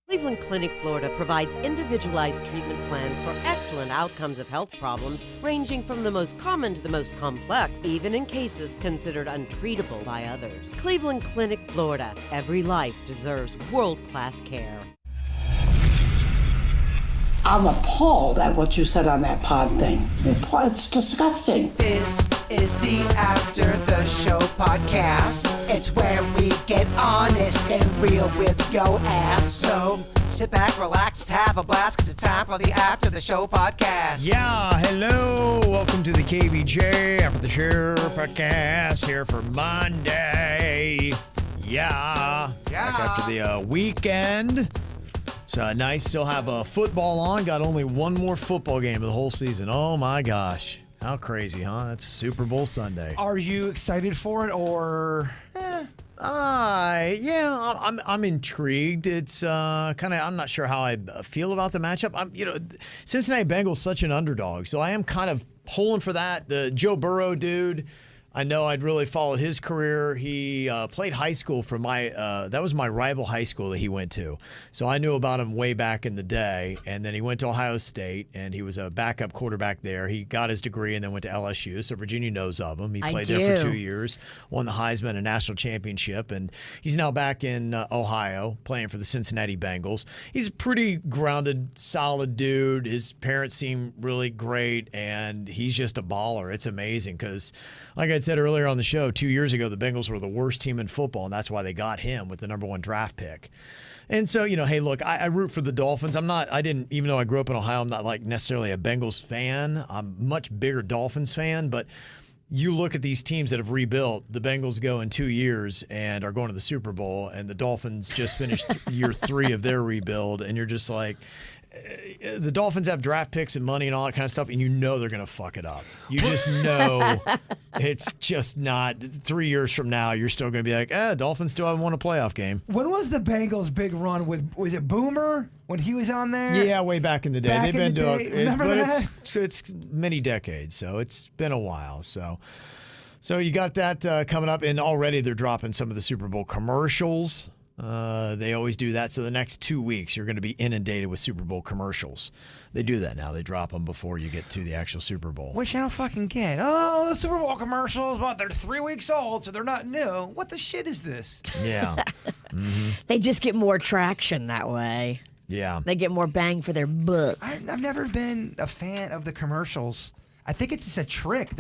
Cleveland Clinic, Florida provides individualized treatment plans for excellent outcomes of health problems ranging from the most common to the most complex, even in cases considered untreatable by others. Cleveland Clinic, Florida. Every life deserves world-class care. I'm appalled at what you said on that pod thing. It's disgusting. This is the After the Show podcast. It's where we get honest and real with yo ass. So sit back, relax, have a blast, because it's time for the After the Show podcast. Yeah, hello. Welcome to the KVJ After the Show podcast here for Monday. Yeah. Back after the weekend. It's nice. Still have football on. Got only one more football game of the whole season. Oh, my gosh. How crazy, huh? That's Super Bowl Sunday. Are you excited for it, or? Yeah, I'm intrigued. It's kind of, I'm not sure how I feel about the matchup. Cincinnati Bengals such an underdog, so I am kind of pulling for that. The Joe Burrow dude, I know I'd really followed his career. He played high school for that was my rival high school that he went to. So I knew about him way back in the day. And then he went to Ohio State, and he was a backup quarterback there. He got his degree and then went to LSU. So Virginia knows of him. He played there for 2 years, won the Heisman and national championship. And he's now back in Ohio playing for the Cincinnati Bengals. He's a pretty grounded, solid dude. His parents seem really great, and he's just a baller. It's amazing because, like I said earlier on the show, 2 years ago, the Bengals were the worst team in football, and that's why they got him with the number 1 draft pick. And so, hey, look, I root for the Dolphins. Even though I grew up in Ohio, I'm not like necessarily a Bengals fan. I'm a much bigger Dolphins fan, but you look at these teams that have rebuilt. The Bengals go in 2 years and are going to the Super Bowl, and the Dolphins just finished year 3 of their rebuild, and you're just like, the Dolphins have draft picks and money and all that kind of stuff, and they're going to fuck it up. You just know it's just not. 3 years from now, you're still going to be like, Dolphins still haven't won a playoff game. When was the Bengals' big run was it Boomer when he was on there? Yeah, way back in the day. They've been doing it. Remember that? It's many decades, so it's been a while. So you got that coming up, and already they're dropping some of the Super Bowl commercials. They always do that. So the next 2 weeks, you're going to be inundated with Super Bowl commercials. They do that now. They drop them before you get to the actual Super Bowl. Which I don't fucking get. Oh, the Super Bowl commercials, they're 3 weeks old, so they're not new. What the shit is this? Yeah. Mm-hmm. They just get more traction that way. Yeah. They get more bang for their buck. I've never been a fan of the commercials. I think it's just a trick.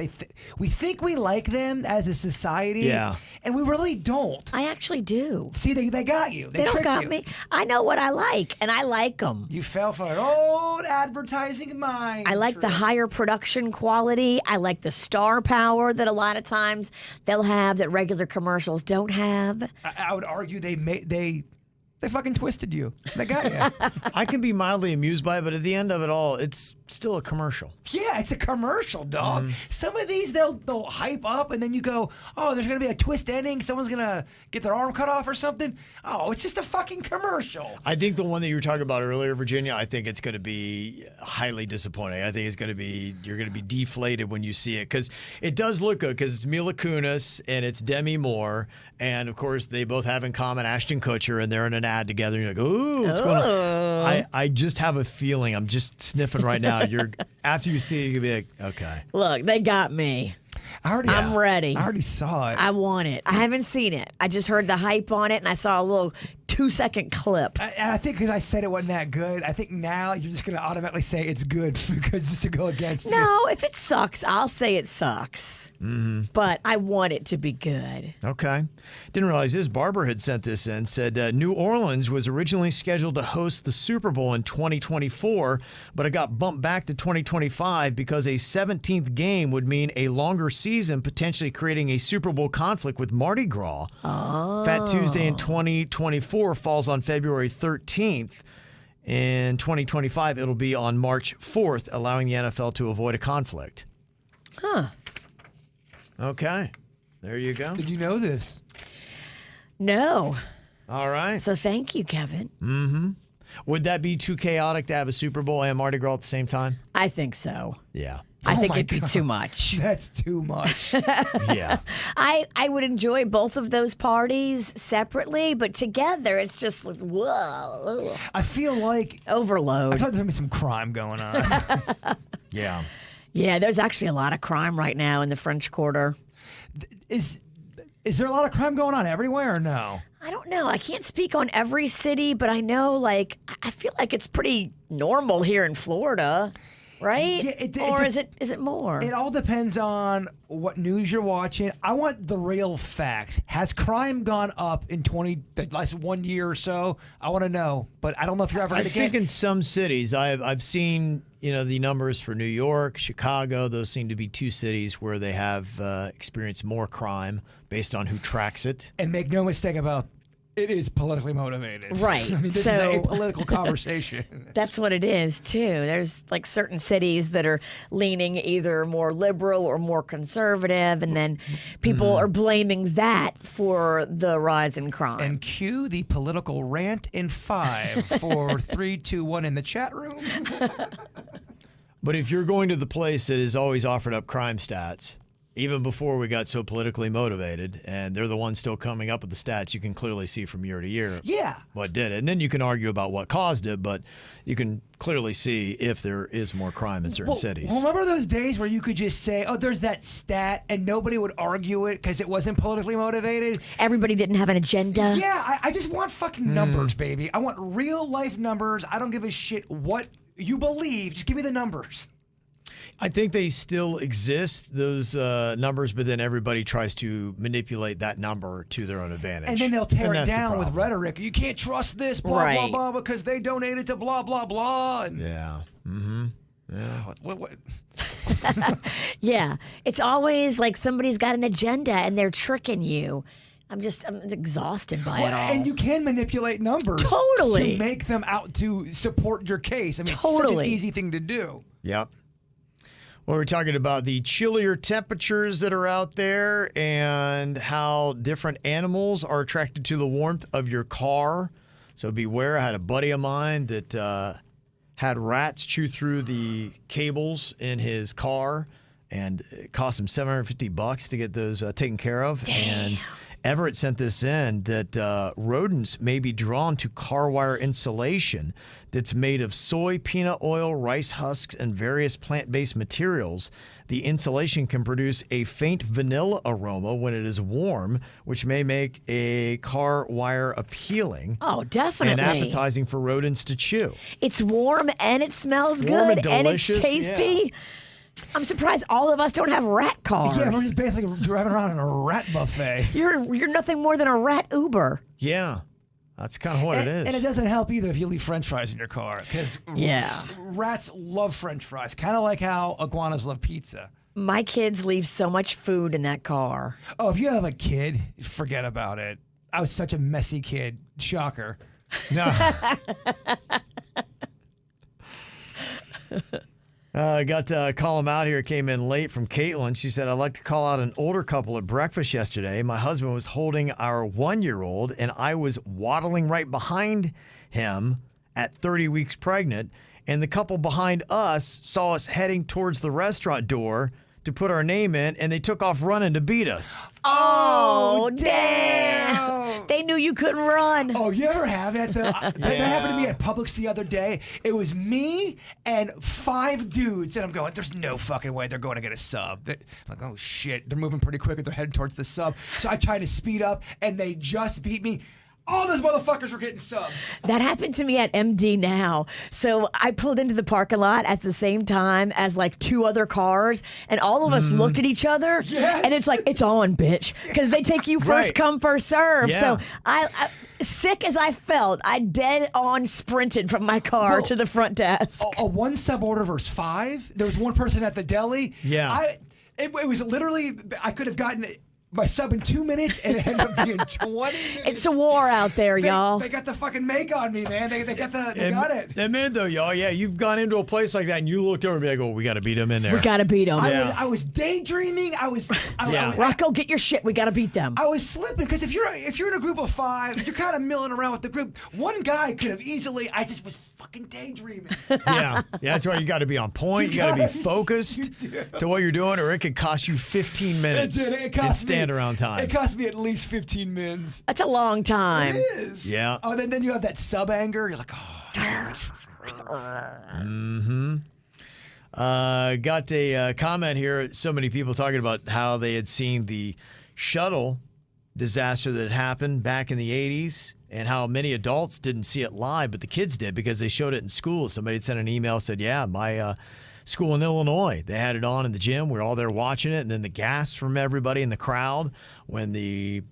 We think we like them as a society, and we really don't. I actually do. See, they got you. They don't got you. me. I know what I like, and I like them. You fell for an old advertising mind. I like the higher production quality. I like the star power that a lot of times they'll have that regular commercials don't have. I would argue they fucking twisted you. They got you. I can be mildly amused by it, but at the end of it all, it's still a commercial. Yeah, it's a commercial, dog. Mm-hmm. Some of these they'll hype up, and then you go, oh, there's going to be a twist ending. Someone's going to get their arm cut off or something. Oh, it's just a fucking commercial. I think the one that you were talking about earlier, Virginia, I think it's going to be highly disappointing. I think you're going to be deflated when you see it, because it does look good, because it's Mila Kunis and it's Demi Moore, and of course they both have in common Ashton Kutcher, and they're in an ad together. You're like, ooh, what's going on? I just have a feeling, I'm just sniffing right now. After you see it, you're going to be like, okay. Look, they got me. I'm ready. I already saw it. I want it. I haven't seen it. I just heard the hype on it, and I saw a little 2-second clip. I think because I said it wasn't that good, I think now you're just going to automatically say it's good because just to go against it. No, if it sucks, I'll say it sucks. Mm-hmm. But I want it to be good. Okay. Didn't realize this. Barber had sent this in, said New Orleans was originally scheduled to host the Super Bowl in 2024, but it got bumped back to 2025 because a 17th game would mean a longer season, potentially creating a Super Bowl conflict with Mardi Gras. Oh. Fat Tuesday in 2024 falls on February 13th. In 2025, it'll be on March 4th, allowing the NFL to avoid a conflict. Huh. Okay. There you go. Did you know this? No. All right. So thank you, Kevin. Mm-hmm. Would that be too chaotic to have a Super Bowl and Mardi Gras at the same time? I think so. Yeah. I think it'd be too much. That's too much. Yeah. I would enjoy both of those parties separately, but together it's just like, whoa. I feel like Overload. I thought there might be some crime going on. Yeah. Yeah, there's actually a lot of crime right now in the French Quarter. Is there a lot of crime going on everywhere or no? I don't know. I can't speak on every city, but I know, like, I feel like it's pretty normal here in Florida, right? Yeah, or is it more? It all depends on what news you're watching. I want the real facts. Has crime gone up in the last 1 year or so? I want to know, but I don't know if you're ever I going to think get. in some cities, I've seen the numbers for New York, Chicago. Those seem to be two cities where they have experienced more crime based on who tracks it. And make no mistake about it is politically motivated. Right. I mean, this is a political conversation. That's what it is, too. There's like certain cities that are leaning either more liberal or more conservative, and then people are blaming that for the rise in crime. And cue the political rant in 5, 4, 3, 2, 1 in the chat room. But if you're going to the place that has always offered up crime stats, even before we got so politically motivated, and they're the ones still coming up with the stats, you can clearly see from year to year what did it. And then you can argue about what caused it, but you can clearly see if there is more crime in certain cities. Well, remember those days where you could just say, oh, there's that stat, and nobody would argue it because it wasn't politically motivated? Everybody didn't have an agenda. Yeah, I just want fucking numbers, baby. I want real life numbers. I don't give a shit what you believe. Just give me the numbers. I think they still exist, those numbers, but then everybody tries to manipulate that number to their own advantage. And then they'll tear And it that's the down with problem. rhetoric. You can't trust this, blah, Right. blah, blah, because they donated to blah, blah, blah. And Yeah. Mm-hmm. Yeah. what? Yeah. It's always like somebody's got an agenda and they're tricking you. I'm exhausted by it all. And you can manipulate numbers Totally. to make them out to support your case. I mean, it's such an Totally. easy thing to do. Yep. Well, we're talking about the chillier temperatures that are out there and how different animals are attracted to the warmth of your car. So beware. I had a buddy of mine that had rats chew through the cables in his car, and it cost him $750 to get those taken care of. Damn. And Everett sent this in that rodents may be drawn to car wire insulation that's made of soy, peanut oil, rice husks, and various plant-based materials. The insulation can produce a faint vanilla aroma when it is warm, which may make a car wire appealing. Oh, definitely. And appetizing for rodents to chew. It's warm and it smells Warm good and it's delicious, tasty. I'm surprised all of us don't have rat cars. Yeah, we're just basically driving around in a rat buffet. You're nothing more than a rat Uber. Yeah, that's kind of what it is. And it doesn't help either if you leave French fries in your car, because rats love French fries, kind of like how iguanas love pizza. My kids leave so much food in that car. Oh, if you have a kid, forget about it. I was such a messy kid. Shocker. No. I got to call him out here. Came in late from Caitlin. She said, I'd like to call out an older couple at breakfast yesterday. My husband was holding our 1-year-old, and I was waddling right behind him at 30 weeks pregnant. And the couple behind us saw us heading towards the restaurant door to put our name in, and they took off running to beat us. Oh, damn. They knew you couldn't run. Oh, you ever have that? That happened to me at Publix the other day. It was me and 5 dudes, and I'm going, there's no fucking way they're going to get a sub. I'm like, oh, shit. They're moving pretty quick, and they're heading towards the sub. So I tried to speed up, and they just beat me. All those motherfuckers were getting subs. That happened to me at MD Now. So I pulled into the parking lot at the same time as like 2 other cars, and all of us looked at each other. Yes. And it's like, it's on, bitch. Because they take you first Right. come, first serve. Yeah. So I, sick as I felt, I dead on sprinted from my car Well, to the front desk. A 1 sub order versus 5. There was one person at the deli. Yeah. It was literally, I could have gotten my sub in 2 minutes, and it ended up being 20 minutes. It's a war out there, y'all. They got the fucking make on me, man. They got it. Admit though, y'all, yeah, you've gone into a place like that and you looked over and be like, oh, we got to beat him in there. We gotta beat them. I was daydreaming. I was Rocco, get your shit. We gotta beat them. I was slipping because if you're in a group of 5, you're kind of milling around with the group. One guy could have easily. I just was fucking daydreaming. yeah, that's why you got to be on point. You got to be focused to what you're doing, or it could cost you 15 minutes in stand around time. It cost me at least 15 mins. That's a long time. It is. Yeah. Oh, then you have that sub anger. You're like, Got a comment here. So many people talking about how they had seen the shuttle disaster that happened back in the 80s and how many adults didn't see it live, but the kids did because they showed it in school. Somebody had sent an email, said, yeah, my school in Illinois, they had it on in the gym. We're all there watching it. And then the gas from everybody in the crowd when the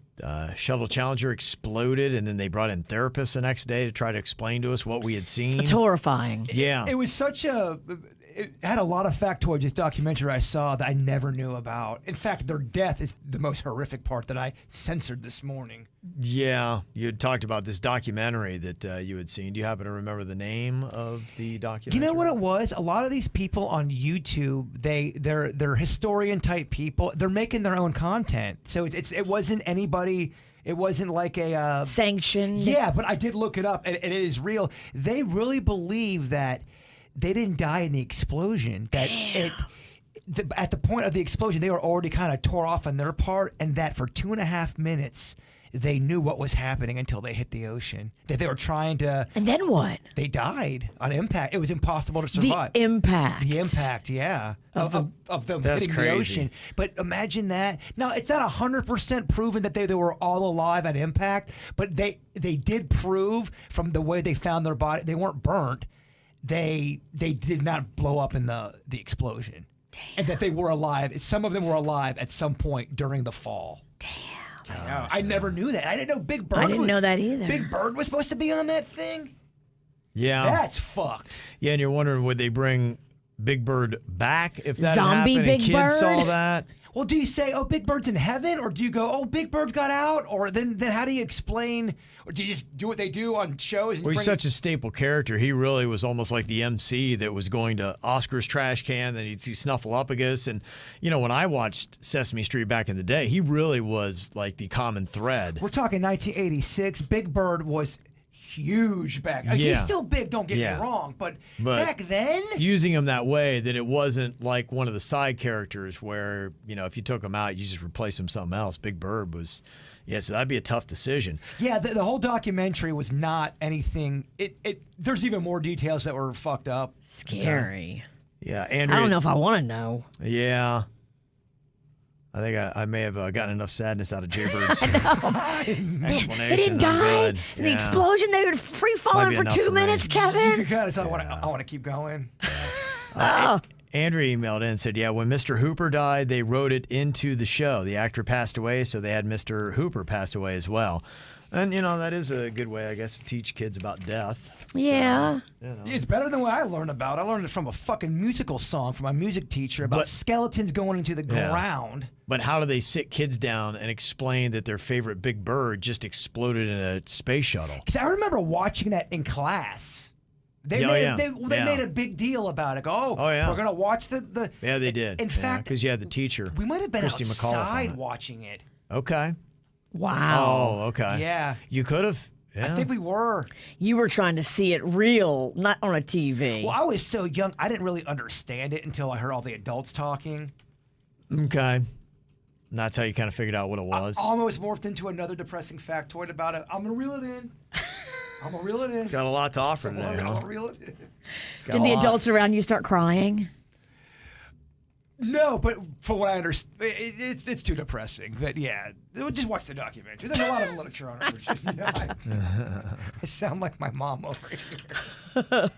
Shuttle Challenger exploded, and then they brought in therapists the next day to try to explain to us what we had seen. It's horrifying. Yeah. it was it had a lot of factoids, this documentary I saw that I never knew about. In fact, their death is the most horrific part that I censored this morning. Yeah, you had talked about this documentary that you had seen. Do you happen to remember the name of the documentary? You know what it was? A lot of these people on YouTube, they're historian type people. They're making their own content, so it wasn't anybody. It wasn't like a sanctioned. Yeah, but I did look it up, and it is real. They really believe that they didn't die in the explosion. That at the point of the explosion, they were already kind of tore off on their part, and that for 2.5 minutes, they knew what was happening until they hit the ocean. That they were trying to. And then what? They died on impact. It was impossible to survive. The impact, yeah, of them That's hitting crazy. the ocean. But imagine that. Now, it's not 100% proven that they were all alive at impact, but they did prove from the way they found their body, they weren't burnt. They did not blow up in the explosion. Damn. And that they were alive. Some of them were alive at some point during the fall. Damn. I never knew that. I didn't know Big Bird. I didn't know that either. Big Bird was supposed to be on that thing. Yeah. That's fucked. Yeah, and you're wondering, would they bring Big Bird back if that Zombie happened Big and kids Bird? saw that? Well, do you say, oh, Big Bird's in heaven? Or do you go, oh, Big Bird got out? Or then how do you explain? Or do you just do what they do on shows? And Well, he's such a staple character. He really was almost like the MC that was going to Oscar's trash can, then he'd see Snuffleupagus. And, you know, when I watched Sesame Street back in the day, he really was like the common thread. We're talking 1986. Big Bird was huge back. Yeah. He's still big, don't get me wrong. But back then? Using him that way, that it wasn't like one of the side characters where, you know, if you took him out, you just replace him with something else. Big Bird was... Yeah, so that'd be a tough decision. Yeah, the whole documentary was not anything. There's even more details that were fucked up. Scary. Yeah, Andrea, I don't know if I want to know. Yeah. I think I may have gotten enough sadness out of Jaybird's explanation. They didn't die in the Yeah. explosion. They were free falling for enough 2 for me. minutes, You Kevin. can kind of tell I want to keep going. Andrea emailed in and said, yeah, when Mr. Hooper died, they wrote it into the show. The actor passed away, so they had Mr. Hooper pass away as well. And, you know, that is a good way, I guess, to teach kids about death. Yeah. So, you know. It's better than what I learned about. I learned it from a fucking musical song from my music teacher about skeletons going into the ground. But how do they sit kids down and explain that their favorite Big Bird just exploded in a space shuttle? Because I remember watching that in class. They made a big deal about it. We're gonna watch the. Yeah, they did. In fact, because you had the teacher. we might have been Christy McAuliffe on outside it. watching it. Okay. Wow. Oh, okay. Yeah. You could have. Yeah. I think we were. You were trying to see it real, not on a TV. Well, I was so young, I didn't really understand it until I heard all the adults talking. Okay. And that's how you kind of figured out what it was. Almost morphed into another depressing factoid about it. I'm gonna reel it in. Got a lot to offer today, I'm huh? gonna reel it in. Did the adults around you start crying? No, but from what I understand, it's too depressing. But yeah, just watch the documentary. There's a lot of literature on it. I sound like my mom over here.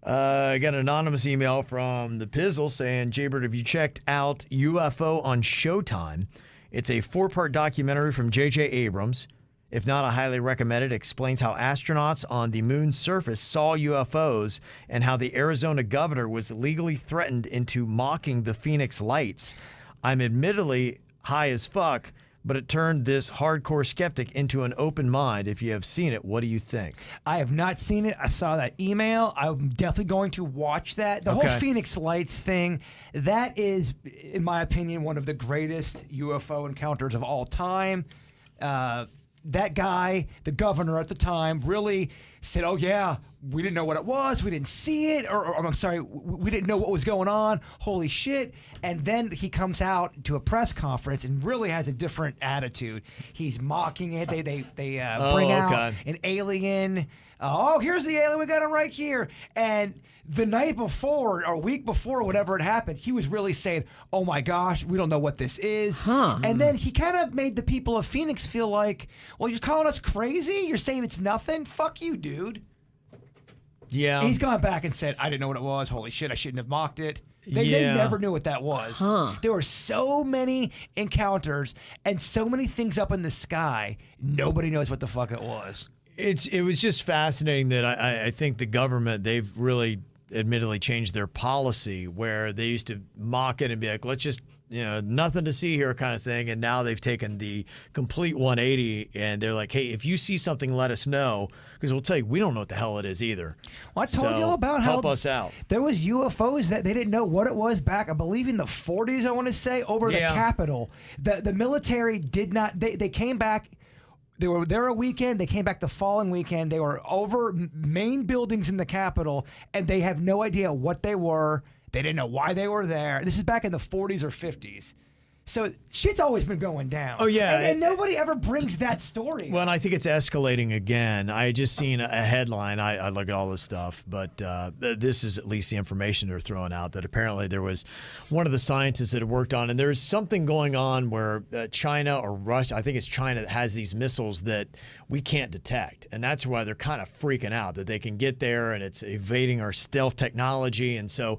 I got an anonymous email from the Pizzle saying, Jaybird, have you checked out UFO on Showtime? It's a 4-part documentary from J.J. Abrams. If not, I highly recommend it. It explains how astronauts on the moon's surface saw UFOs and how the Arizona governor was legally threatened into mocking the Phoenix Lights. I'm admittedly high as fuck, but it turned this hardcore skeptic into an open mind. If you have seen it, what do you think? I have not seen it. I saw that email. I'm definitely going to watch that. The whole Phoenix Lights thing, that is, in my opinion, one of the greatest UFO encounters of all time. That guy, the governor at the time, really said, oh, yeah, we didn't know what it was. We didn't see it. Or I'm sorry, we didn't know what was going on. Holy shit. And then he comes out to a press conference and really has a different attitude. He's mocking it. They bring out an alien. Oh, here's the alien. We got him right here. And the night before or a week before, whatever it happened, he was really saying, oh my gosh, we don't know what this is. And then he kind of made the people of Phoenix feel like, well, you're calling us crazy? You're saying it's nothing? Fuck you, dude. Yeah. He's gone back and said, I didn't know what it was. Holy shit, I shouldn't have mocked it. They never knew what that was. There were so many encounters and so many things up in the sky, nobody knows what the fuck it was. It was just fascinating that I think the government, they've really admittedly changed their policy where they used to mock it and be like, let's just, nothing to see here kind of thing. And now they've taken the complete 180 and they're like, hey, if you see something, let us know. Because we'll tell you, we don't know what the hell it is either. Well, I told you about how help us out. There was UFOs that they didn't know what it was back, I believe, in the 40s, I want to say, over the Capitol. The military did not, they came back. They were there a weekend. They came back the following weekend. They were over main buildings in the Capitol, and they have no idea what they were. They didn't know why they were there. This is back in the 40s or 50s. So shit's always been going down. Oh, yeah. And nobody ever brings that story. Well, and I think it's escalating again. I just seen a headline. I look at all this stuff, but this is at least the information they're throwing out, that apparently there was one of the scientists that had worked on, and there's something going on where China or Russia, I think it's China, that has these missiles that we can't detect. And that's why they're kind of freaking out, that they can get there and it's evading our stealth technology. And so,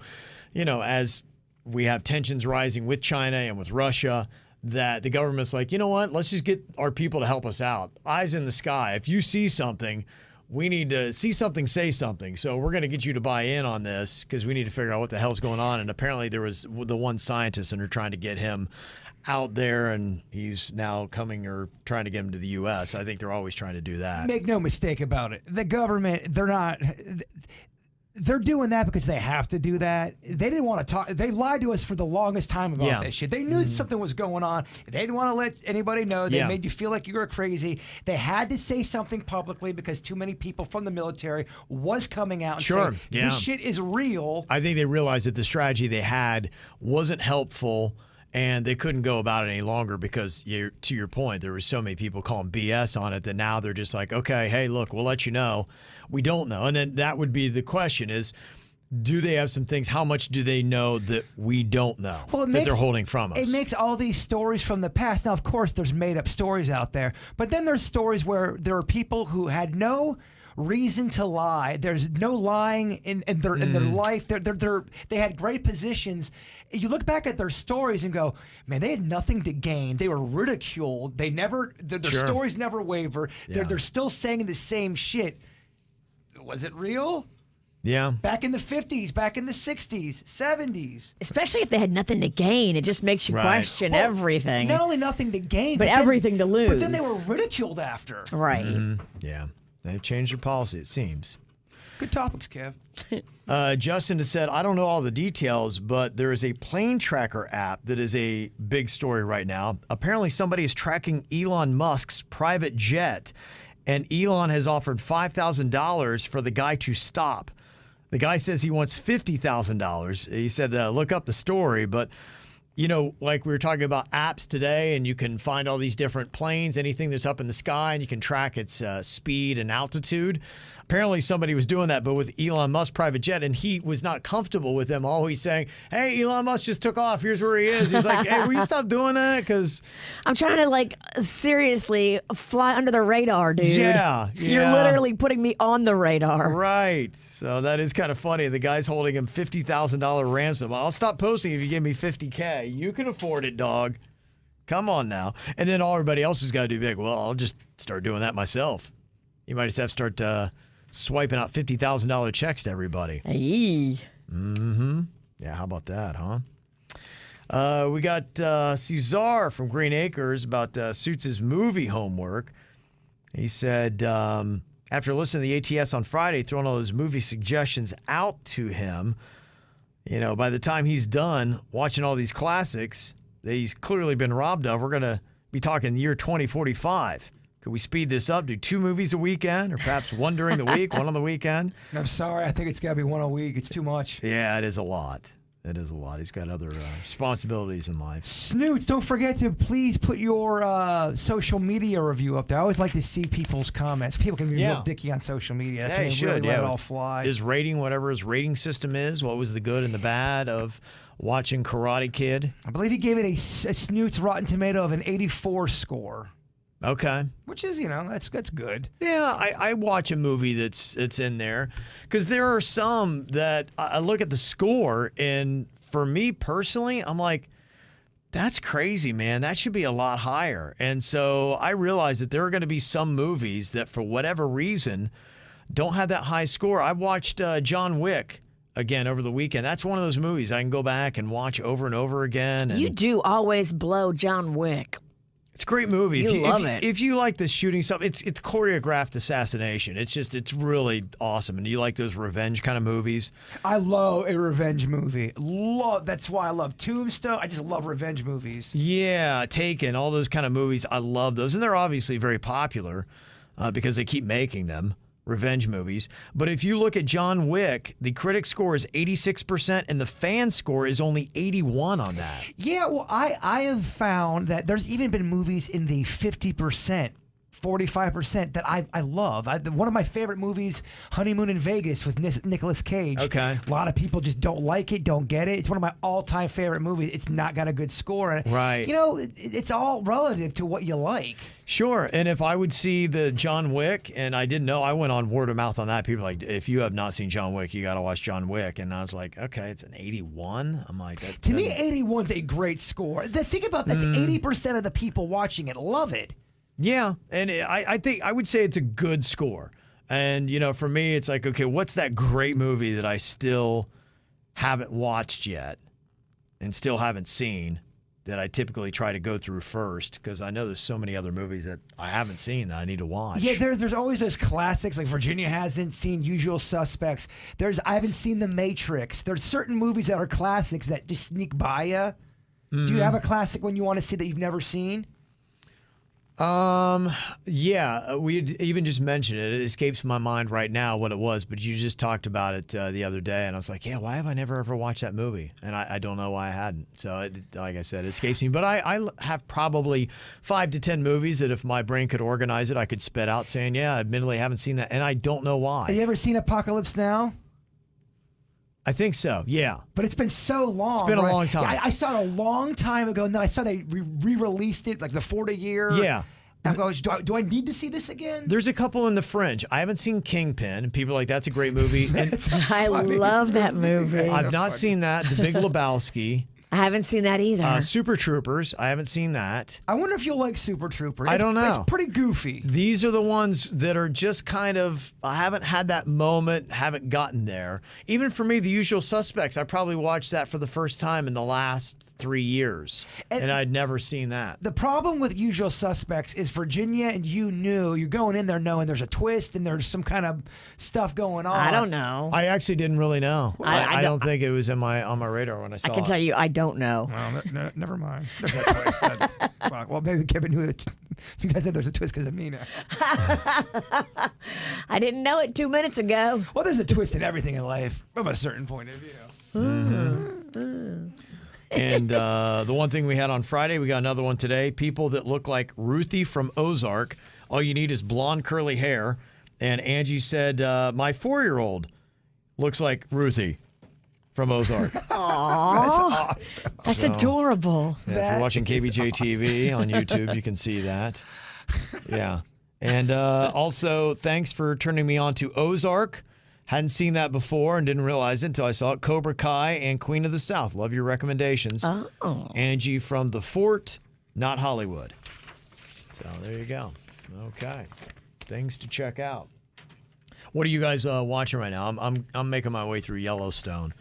as we have tensions rising with China and with Russia, that the government's like, you know what, let's just get our people to help us out. Eyes in the sky. If you see something, we need to see something, say something. So we're going to get you to buy in on this because we need to figure out what the hell's going on. And apparently there was the one scientist and they're trying to get him out there, and he's now coming or trying to get him to the U.S. I think they're always trying to do that. Make no mistake about it. The government, they're doing that because they have to do that. They didn't want to talk. They lied to us for the longest time about this shit. They knew something was going on. They didn't want to let anybody know. They made you feel like you were crazy. They had to say something publicly because too many people from the military was coming out and saying, this shit is real. I think they realized that the strategy they had wasn't helpful, and they couldn't go about it any longer because, to your point, there were so many people calling BS on it that now they're just like, okay, hey, look, we'll let you know. We don't know. And then that would be the question is, do they have some things? How much do they know that we don't know that they're holding from us? It makes all these stories from the past. Now, of course, there's made-up stories out there, but then there's stories where there are people who had no reason to lie. There's no lying in their life. They had great positions. You look back at their stories and go, man, they had nothing to gain. They were ridiculed. They never, their stories never waver. They're still saying the same shit. Was it real? Yeah. Back in the 50s, back in the 60s, 70s. Especially if they had nothing to gain. It just makes you question everything. Not only nothing to gain, but everything to lose. But then they were ridiculed after. Right. Mm-hmm. Yeah. They've changed their policy, it seems. Good topics, Kev. Justin has said, I don't know all the details, but there is a plane tracker app that is a big story right now. Apparently somebody is tracking Elon Musk's private jet, and Elon has offered $5,000 for the guy to stop. The guy says he wants $50,000. He said, look up the story, but like we were talking about apps today, and you can find all these different planes, anything that's up in the sky, and you can track its speed and altitude. Apparently somebody was doing that, but with Elon Musk's private jet, and he was not comfortable with them always saying, hey, Elon Musk just took off. Here's where he is. He's like, hey, will you stop doing that? Because I'm trying to, seriously fly under the radar, dude. Yeah. You're literally putting me on the radar. Right. So that is kind of funny. The guy's holding him $50,000 ransom. I'll stop posting if you give me $50K. You can afford it, dog. Come on now. And then all everybody else has got to do big. Well, I'll just start doing that myself. You might just have to start swiping out $50,000 checks to everybody. Hey. Mm-hmm. Yeah, how about that, huh? We got Cesar from Green Acres about Suits' movie homework. He said, after listening to the ATS on Friday, throwing all those movie suggestions out to him, you know, by the time he's done watching all these classics that he's clearly been robbed of, we're going to be talking year 2045. Could we speed this up, do 2 movies a weekend, or perhaps one during the week, one on the weekend? I'm sorry. I think it's got to be one a week. It's too much. Yeah, it is a lot. It is a lot. He's got other responsibilities in life. Snoots, don't forget to please put your social media review up there. I always like to see people's comments. People can be real dicky on social media. That's Yeah, when he they should. really let it all fly. His rating, whatever his rating system is, what was the good and the bad of watching Karate Kid? I believe he gave it a Snoots Rotten Tomato of an 84 score. Okay. Which is, you know, that's good. Yeah, I watch a movie that's in there because there are some that I look at the score, and for me personally, I'm like, that's crazy, man. That should be a lot higher. And so I realize that there are going to be some movies that for whatever reason don't have that high score. I watched John Wick again over the weekend. That's one of those movies I can go back and watch over and over again. And You do always blow John Wick. it's a great movie. You love it. If you like the shooting stuff, it's choreographed assassination. It's really awesome. And you like those revenge kind of movies. I love a revenge movie. That's why I love Tombstone. I just love revenge movies. Yeah, Taken, all those kind of movies. I love those. And they're obviously very popular because they keep making them, revenge movies. But if you look at John Wick, the critic score is 86% and the fan score is only 81 on that. Yeah, well, I have found that there's even been movies in the 50%, 45% that I love. One of my favorite movies, Honeymoon in Vegas with Nicolas Cage. Okay. A lot of people just don't like it, don't get it. It's one of my all-time favorite movies. It's not got a good score. And, Right. You know, it's all relative to what you like. Sure. And if I would see the John Wick, and I didn't know, I went on word of mouth on that. People were like, if you have not seen John Wick, you got to watch John Wick. And I was like, okay, it's an 81. I'm like, that To me, doesn't- 81's a great score. Think about that's 80% of the people watching it love it. Yeah, and I think I would say it's a good score. And, you know, for me, it's like, okay, what's that great movie that I still haven't watched yet and still haven't seen that I typically try to go through first? Because I know there's so many other movies that I haven't seen that I need to watch. Yeah, there's always those classics. Like Virginia hasn't seen Usual Suspects. I haven't seen The Matrix. There's certain movies that are classics that just sneak by you. Do you have a classic one you want to see that you've never seen? Yeah, we even just mentioned it. It escapes my mind right now what it was, but you just talked about it the other day, and I was like, yeah, why have I never ever watched that movie? And I don't know why I hadn't. So, like I said, it escapes me. But I have probably 5 to 10 movies that if my brain could organize it, I could spit out saying, yeah, admittedly, I haven't seen that, and I don't know why. Have you ever seen Apocalypse Now? I think so, yeah. But it's been so long. It's been a right? long time. Yeah, I saw it a long time ago, and then I saw they re-released it, like the 40-year. Yeah. And I'm going, do I need to see this again? There's a couple in the fringe. I haven't seen Kingpin, and people are like, that's a great movie. And I love that movie. I've not seen that. The Big Lebowski. I haven't seen that either. Super Troopers. I haven't seen that. I wonder if you'll like Super Troopers. I don't know. It's pretty goofy. These are the ones that are just kind of, I haven't had that moment, haven't gotten there. Even for me, The Usual Suspects, I probably watched that for the first time in the last 3 years, and I'd never seen that. The problem with Usual Suspects is Virginia and you're going in there knowing there's a twist and there's some kind of stuff going on. I don't know. I actually didn't really know. I I don't think it was on my radar when I saw it. I can tell you, I don't know. Well, never mind. There's a twist. Well, maybe Kevin knew it. You guys said there's a twist because of me now. I didn't know it 2 minutes ago. Well, there's a twist in everything in life from a certain point of view. And the one thing we had on Friday, we got another one today. People that look like Ruthie from Ozark. All you need is blonde curly hair. And Angie said, my 4-year-old looks like Ruthie from Ozark. That's awesome. That's adorable. Yeah, if you're watching KVJ TV on YouTube, you can see that. Yeah. And also, thanks for turning me on to Ozark. Hadn't seen that before and didn't realize it until I saw it. Cobra Kai and Queen of the South. Love your recommendations. Oh. Angie from the Fort, not Hollywood. So there you go. Okay. Things to check out. What are you guys watching right now? I'm making my way through Yellowstone.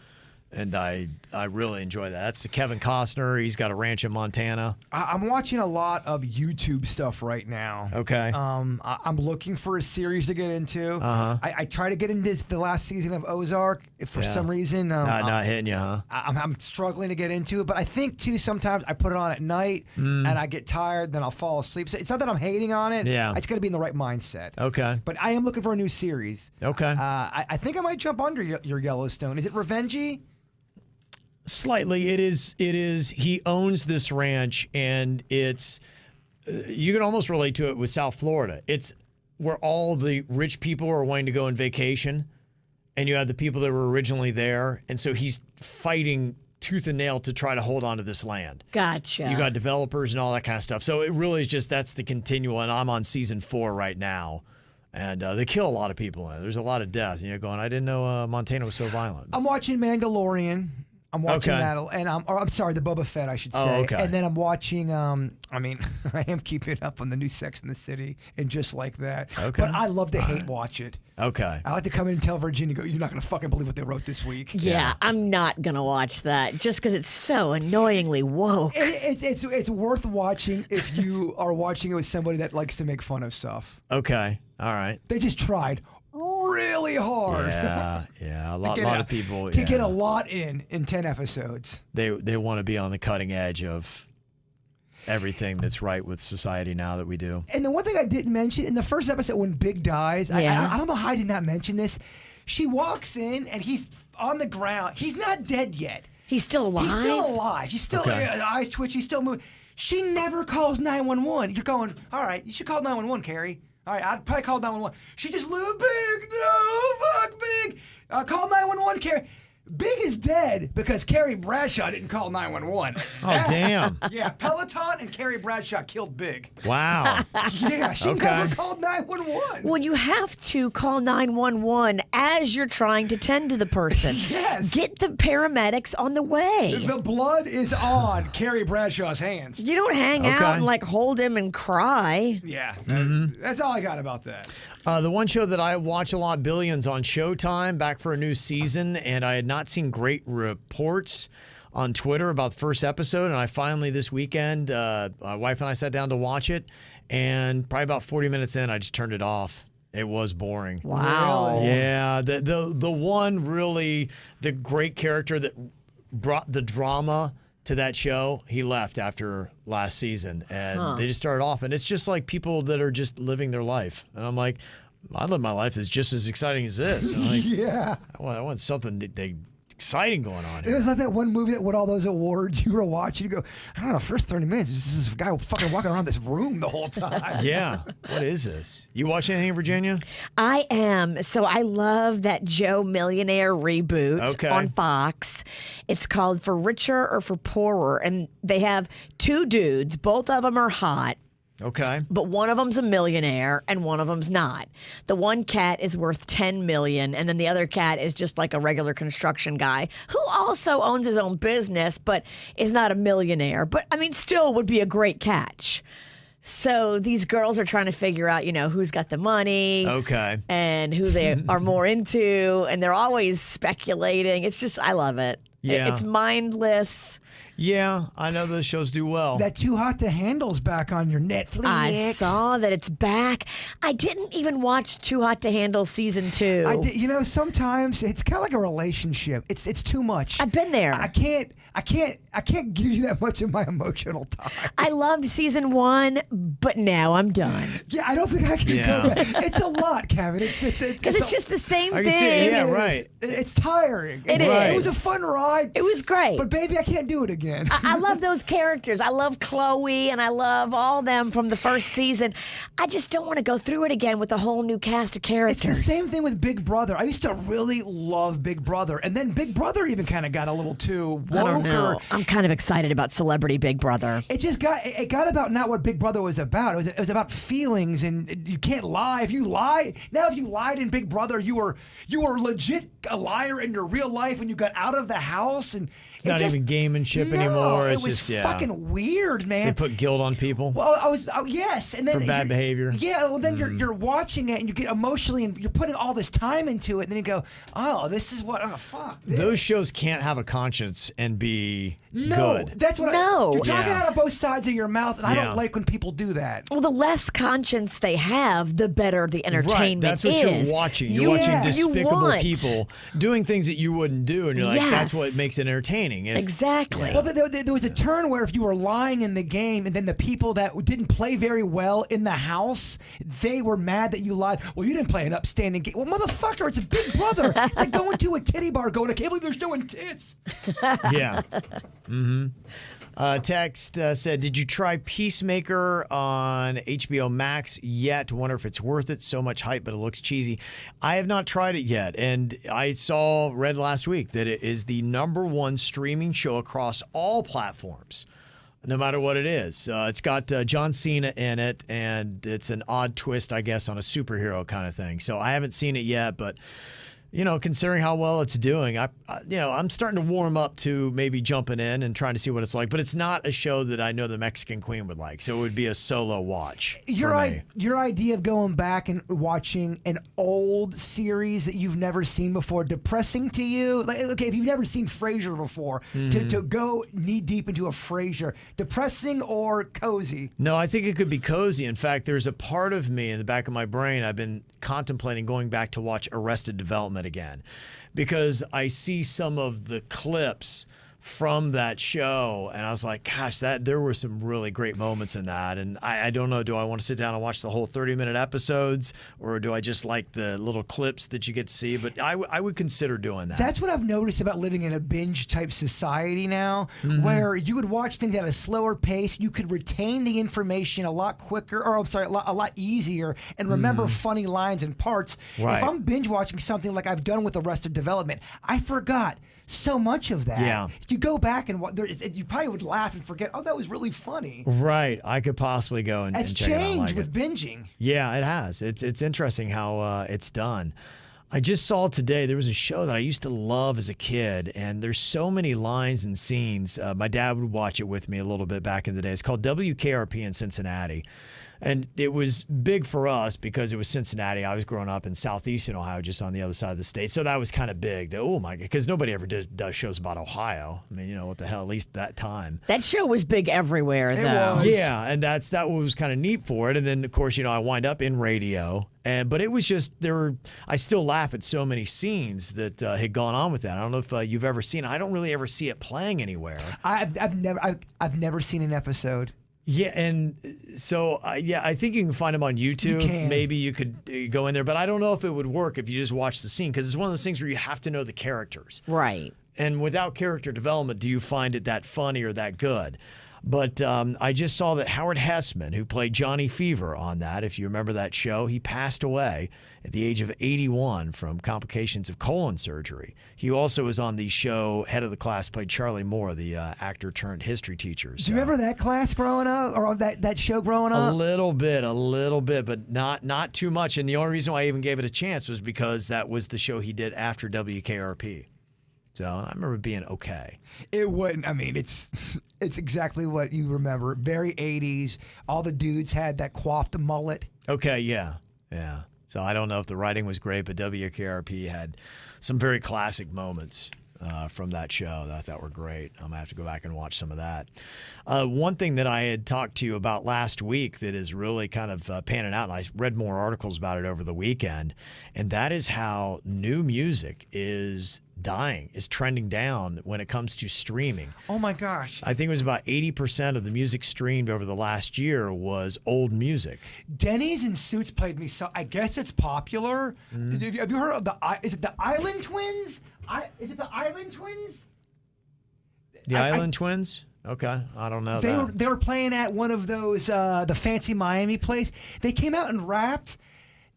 And I really enjoy that. That's the Kevin Costner. He's got a ranch in Montana. I'm watching a lot of YouTube stuff right now. Okay. I'm looking for a series to get into. Uh-huh. I try to get into the last season of Ozark. For some reason, not hitting you, huh? I'm struggling to get into it. But I think too sometimes I put it on at night and I get tired, then I'll fall asleep. So it's not that I'm hating on it. Yeah. I just got to be in the right mindset. Okay. But I am looking for a new series. Okay. I think I might jump under your Yellowstone. Is it revengey? Slightly. It is. He owns this ranch, and it's. You can almost relate to it with South Florida. It's where all the rich people are wanting to go on vacation, and you have the people that were originally there, and so he's fighting tooth and nail to try to hold on to this land. Gotcha. You got developers and all that kind of stuff. So it really is just that's the continual, and I'm on season 4 right now. And they kill a lot of people. There's a lot of death. And you're going, I didn't know Montana was so violent. I'm watching Mandalorian. I'm watching Okay. that, and I'm sorry, the Boba Fett, I should say. Oh, okay. And then I'm watching. I mean, I am keeping up on the new Sex and the City and just like that. Okay. But I love to hate watch it. Okay. I like to come in and tell Virginia, go, you're not gonna fucking believe what they wrote this week. Yeah, I'm not gonna watch that just because it's so annoyingly woke. It's worth watching if you are watching it with somebody that likes to make fun of stuff. Okay. All right. They just tried really hard. Yeah. A lot of people. To get a lot in 10 episodes. They want to be on the cutting edge of everything that's right with society now that we do. And the one thing I didn't mention in the first episode when Big dies, Yeah. I don't know how I did not mention this. She walks in and he's on the ground. He's not dead yet. He's still alive. He's still alive. He's still eyes twitch. He's still moving. She never calls 911. You're going, all right, you should call 911, Carrie. All right, I'd probably call 911. She just lived Big. No, fuck Big. Call 911, Carrie. Big is dead because Carrie Bradshaw didn't call 911. Oh, damn. Yeah, Peloton and Carrie Bradshaw killed Big. Wow. Yeah, she Okay. never called 911. Well, you have to call 911 as you're trying to tend to the person. Yes. Get the paramedics on the way. The blood is on Carrie Bradshaw's hands. You don't hang out and like hold him and cry. Yeah, that's all I got about that. The one show that I watch a lot, Billions, on Showtime, back for a new season, and I had not seen great reports on Twitter about the first episode, and I finally this weekend, my wife and I sat down to watch it, and probably about 40 minutes in, I just turned it off. It was boring. Wow. Yeah, the one really, the great character that brought the drama to that show, he left after last season, and they just started off, and it's just like people that are just living their life, and I'm like, I live my life that's just as exciting as this. I'm like, Yeah. I want something exciting going on It here. was like that one movie that won all those awards you were watching. You go, I don't know, first 30 minutes, this is this guy fucking walking around this room the whole time. Yeah, what is this? You watch anything, Virginia? I am. So I love that Joe Millionaire reboot Okay. on Fox. It's called For Richer or For Poorer. And they have two dudes. Both of them are hot. Okay. But one of them's a millionaire and one of them's not. The one cat is worth $10 million, and then the other cat is just like a regular construction guy who also owns his own business, but is not a millionaire. But I mean, still would be a great catch. So these girls are trying to figure out, who's got the money. Okay. And who they are more into, and they're always speculating. It's just, I love it. Yeah. It's mindless. Yeah, I know those shows do well. That Too Hot to Handle's back on your Netflix. I saw that it's back. I didn't even watch Too Hot to Handle season 2. I did, sometimes it's kind of like a relationship. It's too much. I've been there. I can't give you that much of my emotional time. I loved season 1, but now I'm done. Yeah, I don't think I can go back. It's a lot, Kevin. Because Because it's just the same I thing. can see it, yeah, It is. right. It's tiring. It It is. was a fun ride. It was great. But baby, I can't do it again. I love those characters. I love Chloe and I love all them from the first season. I just don't want to go through it again with a whole new cast of characters. It's the same thing with Big Brother. I used to really love Big Brother, and then Big Brother even kind of got a little too woke. I don't know. I'm kind of excited about Celebrity Big Brother. It got about not what Big Brother was about. It was about feelings, and you can't lie. If you lied in Big Brother, you were legit a liar in your real life when you got out of the house, and not even gamemanship anymore. It's it was just fucking weird, man. They put guilt on people. Well, yes, and then for bad behavior. Yeah, well, then you're watching it and you get emotionally, and you're putting all this time into it, and then you go, oh, this is what. Oh, fuck. Those shows can't have a conscience and be good. That's what. You're talking out of both sides of your mouth, and I don't like when people do that. Well, the less conscience they have, the better the entertainment That's what you're watching. You're watching despicable people doing things that you wouldn't do, and you're like, that's what makes it entertaining. Exactly. Well, there was a turn where if you were lying in the game, and then the people that didn't play very well in the house, they were mad that you lied. Well, you didn't play an upstanding game. Well, motherfucker, it's a Big Brother. It's like going to a titty bar going, I can't believe they're showing tits. Yeah. Mm-hmm. Text said, did you try Peacemaker on HBO Max yet? Wonder if it's worth it. So much hype, but it looks cheesy. I have not tried it yet, and I read last week that it is the #1 streaming show across all platforms, no matter what it is. It's got John Cena in it, and it's an odd twist, I guess, on a superhero kind of thing. So I haven't seen it yet, but considering how well it's doing, I'm starting to warm up to maybe jumping in and trying to see what it's like. But it's not a show that I know the Mexican Queen would like, so it would be a solo watch. Your idea of going back and watching an old series that you've never seen before depressing to you? Like, okay, if you've never seen Frasier before, to go knee deep into a Frasier, depressing or cozy? No, I think it could be cozy. In fact, there's a part of me in the back of my brain I've been contemplating going back to watch Arrested Development again, because I see some of the clips from that show, and I was like, gosh, there were some really great moments in that. And I don't know, do I want to sit down and watch the whole 30-minute episodes, or do I just like the little clips that you get to see? But I would consider doing that. That's what I've noticed about living in a binge-type society now, where you would watch things at a slower pace. You could retain the information a lot quicker, or I'm sorry, a lot easier, and remember funny lines and parts. Right. If I'm binge-watching something like I've done with Arrested Development, I forgot so much of that. Yeah. You go back and you probably would laugh and forget, oh, that was really funny. Right. I could possibly go and check it out. It's changed with binging. Yeah, it has. It's interesting how it's done. I just saw today, there was a show that I used to love as a kid, and there's so many lines and scenes. My dad would watch it with me a little bit back in the day. It's called WKRP in Cincinnati. And it was big for us because it was Cincinnati. I was growing up in southeastern Ohio, just on the other side of the state. So that was kind of big. Oh, my God. Because nobody ever does shows about Ohio. I mean, what the hell, at least that time. That show was big everywhere, though. Yeah, and that was kind of neat for it. And then, of course, I wind up in radio. But it was just, I still laugh at so many scenes that had gone on with that. I don't know if you've ever seen it. I don't really ever see it playing anywhere. I've never seen an episode. Yeah, and so, I think you can find them on YouTube. You can. Maybe you could go in there, but I don't know if it would work if you just watch the scene, because it's one of those things where you have to know the characters. Right. And without character development, do you find it that funny or that good? But I just saw that Howard Hessman, who played Johnny Fever on that, if you remember that show, he passed away at the age of 81 from complications of colon surgery. He also was on the show, head of the class, played Charlie Moore, the actor turned history teacher. Do you remember that class growing up, or that show growing up? A little bit, but not too much. And the only reason why I even gave it a chance was because that was the show he did after WKRP. So I remember being okay. It wouldn't. I mean, it's exactly what you remember. Very 80s. All the dudes had that coiffed mullet. Okay, yeah. So I don't know if the writing was great, but WKRP had some very classic moments from that show that I thought were great. I'm going to have to go back and watch some of that. One thing that I had talked to you about last week that is really kind of panning out, and I read more articles about it over the weekend, and that is how new music is trending down when it comes to streaming. Oh my gosh. I think it was about 80% of the music streamed over the last year was old music. Denny's and Suits played me so. I guess it's popular. Have you heard of is it the Island Twins? Is it the Island Twins? The Island Twins? Okay, I don't know. They were playing at one of those the Fancy Miami place. They came out and rapped.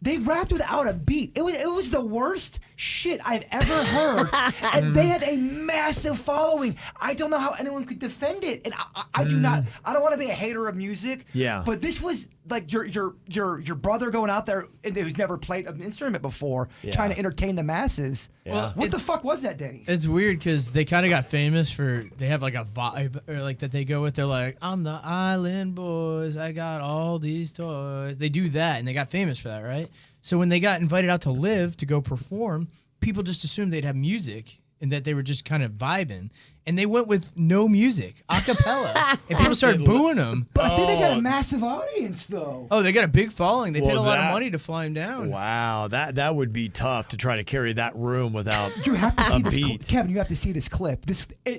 They rapped without a beat. It was the worst shit I've ever heard. And they have a massive following. I don't know how anyone could defend it. And I do not. I don't want to be a hater of music. Yeah. But this was like your brother going out there and who's never played an instrument before, trying to entertain the masses. Yeah. Well, what the fuck was that, Denny's? It's weird because they kind of got famous for, they have like a vibe or like that they go with. They're like, I'm the island boys. I got all these toys. They do that and they got famous for that, right? So when they got invited out to live to go perform, people just assumed they'd have music and that they were just kind of vibing. And they went with no music, a cappella. And people started booing them. But I think they got a massive audience, though. Oh, they got a big following. They paid a lot of that- money to fly him down. Wow, that would be tough to try to carry that room without You have to see a this, beat. Kevin. You have to see this clip.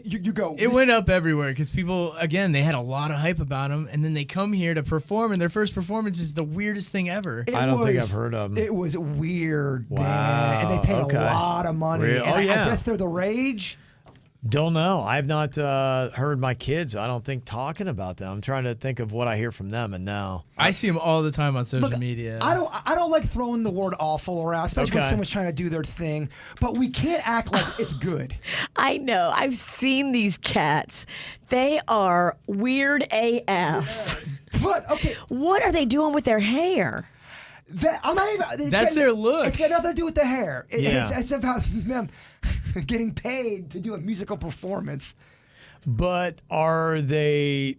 You go. It went up everywhere because people, again, they had a lot of hype about them, and then they come here to perform, and their first performance is the weirdest thing ever. It I don't think was- I've heard of 'em. It was weird, man. Wow, And they paid okay. a lot of money. Really? And Oh, yeah. I guess they're the rage. Don't know. I've not heard my kids, I don't think, talking about them. I'm trying to think of what I hear from them, and no. I see them all the time on social media. I don't like throwing the word awful around, especially when Okay. someone's trying to do their thing. But we can't act like it's good. I know. I've seen these cats. They are weird AF. But okay, What are they doing with their hair? I'm not even. That's their look. It's got nothing to do with the hair. Yeah. It's about them getting paid to do a musical performance. But are they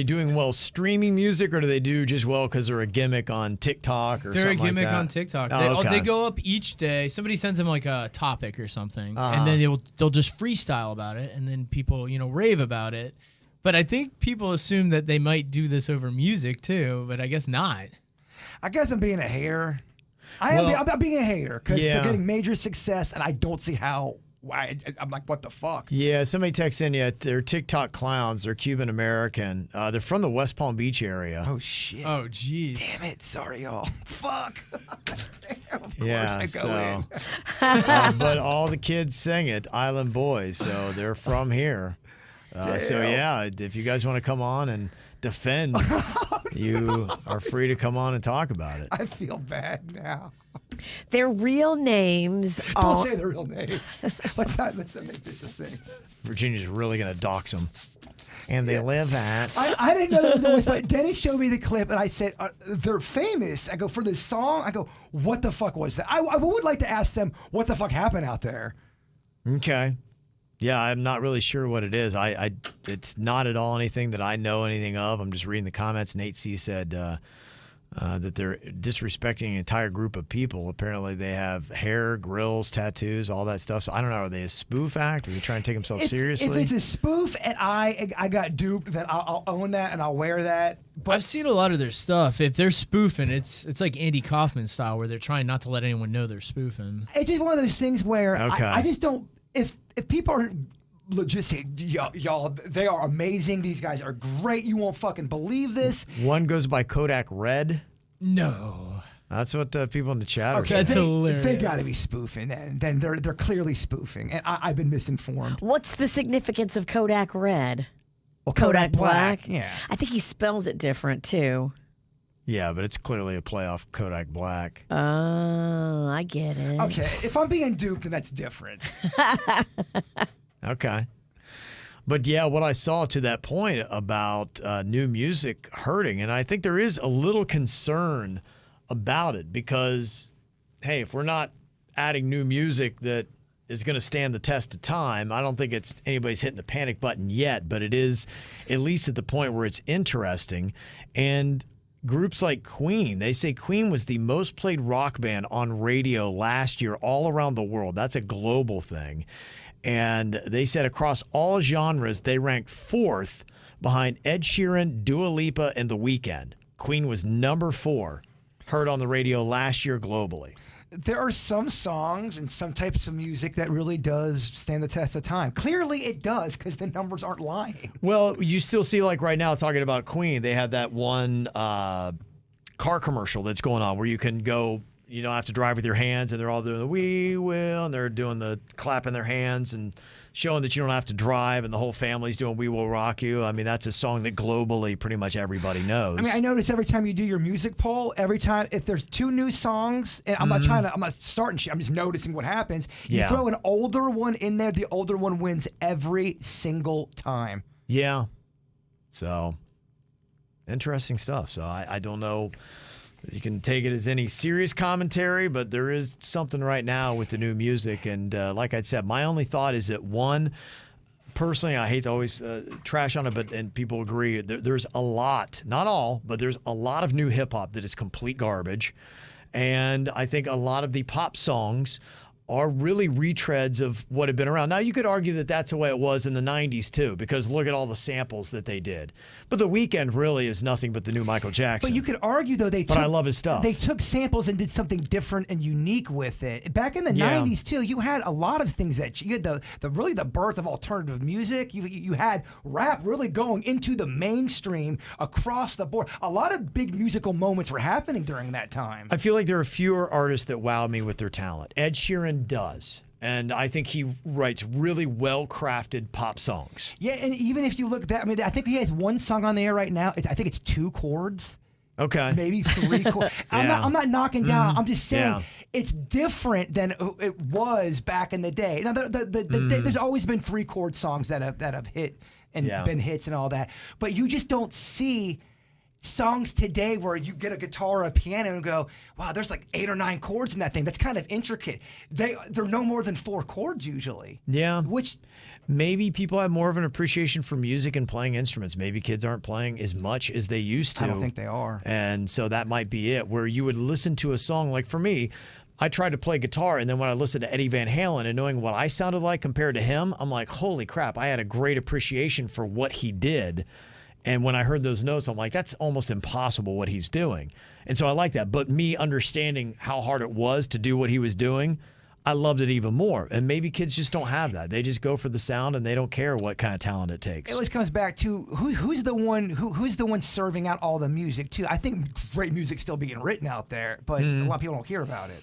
doing well streaming music, or do they do just well because they're a gimmick on TikTok or They're a something gimmick like that? on TikTok. Oh, okay. They go up each day. Somebody sends them like a topic or something, and then they'll just freestyle about it, and then people rave about it. But I think people assume that they might do this over music too, but I guess not. I guess I'm being a hater. I'm being a hater because Yeah. they're getting major success, and I don't see how. I'm like, what the fuck? Yeah, somebody texts in yet. They're TikTok clowns. They're Cuban American. They're from the West Palm Beach area. Oh shit! Oh, jeez. Damn it! Sorry, y'all. Fuck. Damn, of Yeah, course I go in. but all the kids sing it, Island Boys, so they're from here. So yeah, if you guys want to come on and defend, you are free to come on and talk about it. I feel bad now. Their real names Don't are. say the real name. Let's not make this a thing. Virginia's really gonna dox them, and they live at. I didn't know that was, but Dennis showed me the clip, and I said they're famous. I go for this song. I go, what the fuck was that? I would like to ask them what the fuck happened out there. Okay. Yeah, I'm not really sure what it is. It's not at all anything that I know anything of. I'm just reading the comments. Nate C said that they're disrespecting an entire group of people. Apparently, they have hair, grills, tattoos, all that stuff. So I don't know. Are they a spoof act? Are they trying to take themselves seriously? If it's a spoof and I got duped, then I'll own that and I'll wear that. But I've seen a lot of their stuff. If they're spoofing, it's like Andy Kaufman style, where they're trying not to let anyone know they're spoofing. it's just one of those things where Okay. I just don't. If people are legit saying, y'all, they are amazing. These guys are great. You won't fucking believe this. One goes by Kodak Red. No. That's what the people in the chat are Okay, saying. That's hilarious. They got to be spoofing, and then they're clearly spoofing, and I've been misinformed. What's the significance of Kodak Red? Well, Kodak Black? yeah. I think he spells it different too. Yeah, but it's clearly a play off Kodak Black. Oh, I get it. Okay, if I'm being duped, then that's different. Okay. But yeah, what I saw to that point about new music hurting, and I think there is a little concern about it because, hey, if we're not adding new music that is going to stand the test of time, I don't think it's anybody's hitting the panic button yet, but it is at least at the point where it's interesting. And groups like Queen, they say Queen was the most played rock band on radio last year all around the world. That's a global thing. And they said across all genres, they ranked fourth behind Ed Sheeran, Dua Lipa, and The Weeknd. Queen was number 4, heard on the radio last year globally. There are some songs and some types of music that really does stand the test of time. Clearly it does because the numbers aren't lying. Well, you still see, like right now, talking about Queen, they had that one car commercial that's going on where you can go you don't have to drive with your hands, and they're all doing the "we will," and they're doing the clapping their hands and showing that you don't have to drive, and the whole family's doing "We Will Rock You." I mean, that's a song that globally pretty much everybody knows. I mean, I notice every time you do your music poll, every time if there's 2 new songs, and I'm not starting shit, I'm just noticing what happens. You Yeah. throw an older one in there, the older one wins every single time. Yeah. So, interesting stuff. So, I don't know. You can take it as any serious commentary, but there is something right now with the new music. And like I said, my only thought is that, one, personally, I hate to always trash on it, and people agree, there's a lot, not all, but there's a lot of new hip-hop that is complete garbage. And I think a lot of the pop songs are really retreads of what had been around. Now, you could argue that that's the way it was in the 90s, too, because look at all the samples that they did. But The Weeknd really is nothing but the new Michael Jackson. But you could argue, though, But I love his stuff. They took samples and did something different and unique with it. Back in the 90s, too, you had a lot of things that you had the birth of alternative music. You had rap really going into the mainstream across the board. A lot of big musical moments were happening during that time. I feel like there are fewer artists that wow me with their talent. Ed Sheeran does. And I think he writes really well-crafted pop songs. Yeah, and even if you look at that, I mean, I think he has one song on the air right now. I think it's 2 chords. Okay. Maybe 3 chords. Yeah. I'm not knocking down. I'm just saying Yeah. it's different than it was back in the day. Now, there's always been 3-chord songs that have hit and been hits and all that. But you just don't see songs today where you get a guitar or a piano and go, wow, there's like 8 or 9 chords in that thing. That's kind of intricate. They're no more than 4 chords usually. Yeah. Which maybe people have more of an appreciation for music and playing instruments. Maybe kids aren't playing as much as they used to. I don't think they are. And so that might be it, where you would listen to a song. Like for me, I tried to play guitar, and then when I listened to Eddie Van Halen and knowing what I sounded like compared to him, I'm like, holy crap, I had a great appreciation for what he did. And when I heard those notes, I'm like, that's almost impossible what he's doing. And so I like that. But me understanding how hard it was to do what he was doing, I loved it even more. And maybe kids just don't have that. They just go for the sound, and they don't care what kind of talent it takes. It always comes back to who's the one serving out all the music too. I think great music's still being written out there, but a lot of people don't hear about it.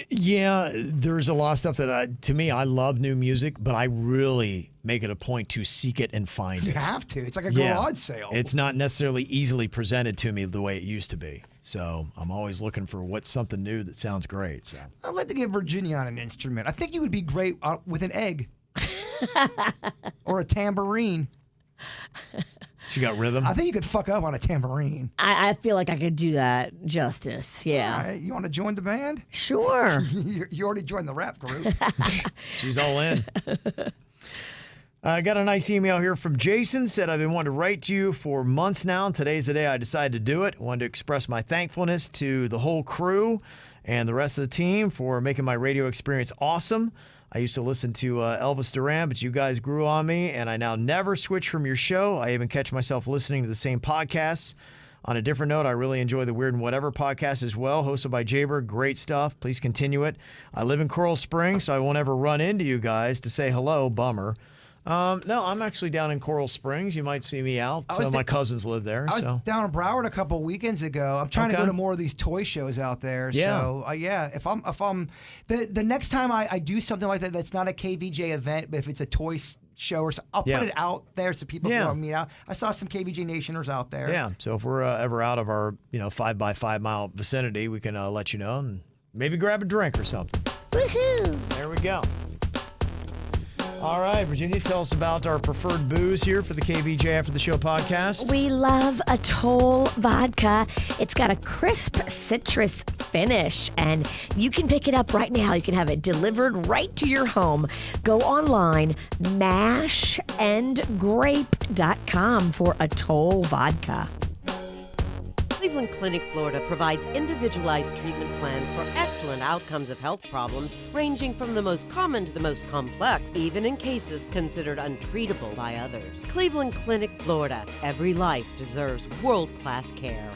Yeah, there's a lot of stuff that to me, I love new music, but I really make it a point to seek it and find You it. have to. It's like a garage sale. It's not necessarily easily presented to me the way it used to be. So I'm always looking for what's something new that sounds great. So. I'd like to get Virginia on an instrument. I think you would be great with an egg or a tambourine. She got rhythm. I think you could fuck up on a tambourine. I feel like I could do that justice. Yeah. All right, you want to join the band? Sure. You already joined the rap group. She's all in. I got a nice email here from Jason. Said, I've been wanting to write to you for months now, and today's the day I decided to do it. I wanted to express my thankfulness to the whole crew and the rest of the team for making my radio experience awesome. I used to listen to Elvis Duran, but you guys grew on me, and I now never switch from your show. I even catch myself listening to the same podcasts. On a different note, I really enjoy the Weird and Whatever podcast as well, hosted by Jaybird. Great stuff. Please continue it. I live in Coral Springs, so I won't ever run into you guys to say hello. Bummer. No, I'm actually down in Coral Springs. You might see me out. My cousins live there. I was down in Broward a couple of weekends ago. I'm trying to go to more of these toy shows out there. Yeah. So if I'm the next time I do something like that, that's not a KVJ event, but if it's a toy show or something, I'll put it out there so people can meet out. I saw some KVJ Nationers out there. Yeah. So if we're ever out of our 5x5 mile vicinity, we can let you know and maybe grab a drink or something. Woohoo! There we go. All right, Virginia, tell us about our preferred booze here for the KVJ After the Show podcast. We love Atoll Vodka. It's got a crisp citrus finish, and you can pick it up right now. You can have it delivered right to your home. Go online, mashandgrape.com for Atoll Vodka. Cleveland Clinic, Florida provides individualized treatment plans for excellent outcomes of health problems ranging from the most common to the most complex, even in cases considered untreatable by others. Cleveland Clinic, Florida. Every life deserves world-class care.